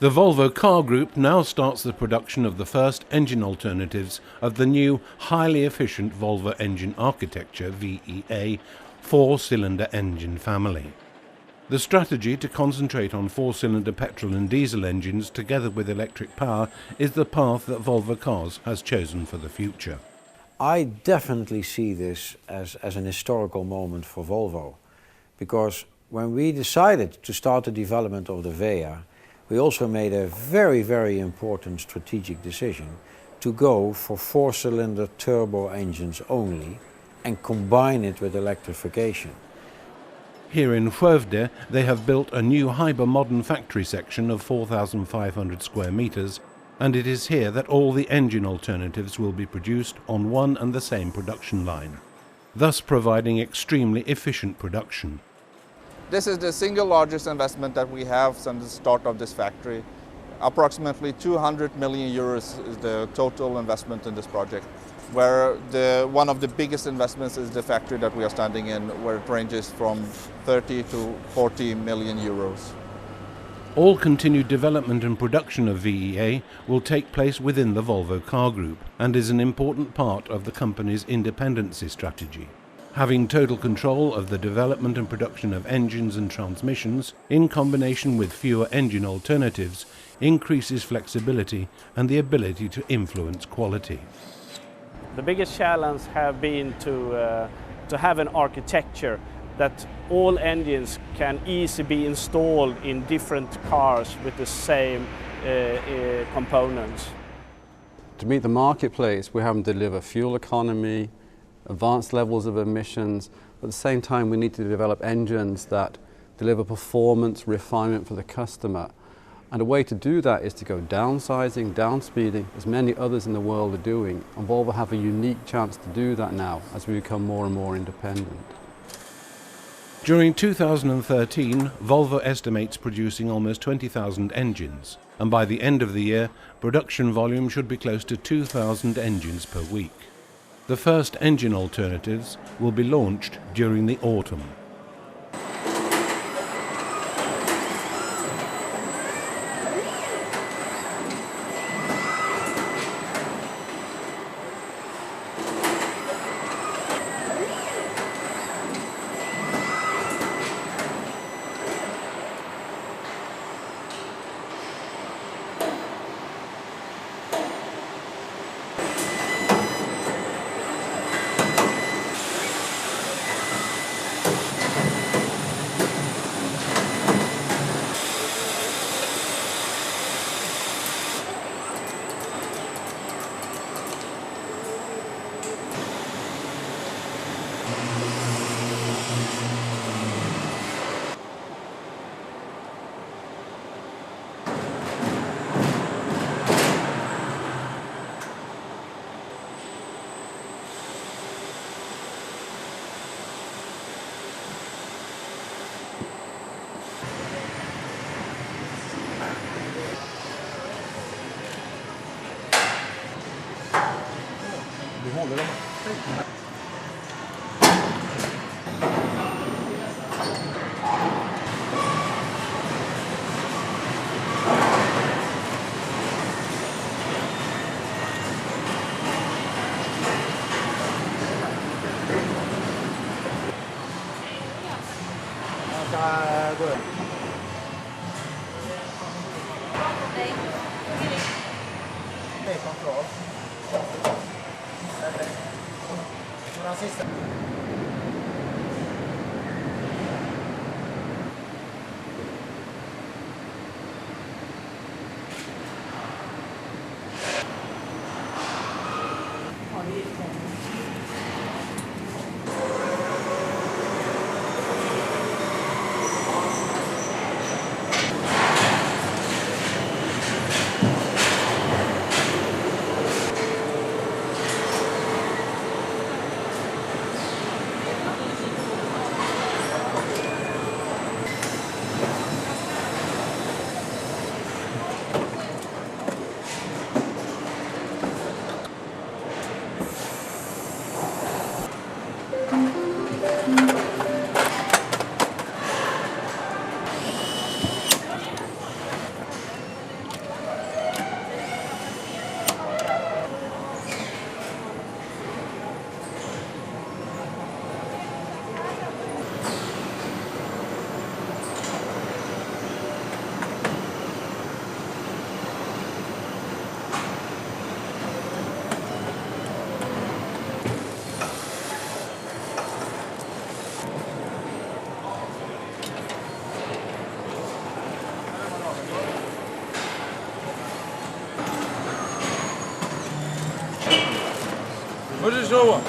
The Volvo car group now starts the production of the first engine alternatives of the new, highly efficient Volvo engine architecture VEA four-cylinder engine family. The strategy to concentrate on four-cylinder petrol and diesel engines together with electric power is the path that Volvo Cars has chosen for the future. I definitely see this as an historical moment for Volvo, because when we decided to start the development of the VEA, we also made a very important strategic decision to go for four-cylinder turbo engines only and combine it with electrification. Here in Skövde, they have built a new hyper-modern factory section of 4,500 square meters, and it is here that all the engine alternatives will be produced on one and the same production line, thus providing extremely efficient production. This is the single largest investment that we have since the start of this factory. Approximately 200 million euros is the total investment in this project, where one of the biggest investments is the factory that we are standing in, where it ranges from 30 to 40 million euros. All continued development and production of VEA will take place within the Volvo car group and is an important part of the company's independency strategy. Having total control of the development and production of engines and transmissions, in combination with fewer engine alternatives, increases flexibility and the ability to influence quality. The biggest challenge have been to have an architecture that all engines can easily be installed in different cars with the same components. To meet the marketplace, we have to deliver fuel economy, advanced levels of emissions. At the same time, we need to develop engines that deliver performance, refinement for the customer. And a way to do that is to go downsizing, downspeeding, as many others in the world are doing. And Volvo have a unique chance to do that now as we become more and more independent. During 2013, Volvo estimates producing almost 20,000 engines, and by the end of the year, production volume should be close to 2,000 engines per week. The first engine alternatives will be launched during the autumn. Wat is zo?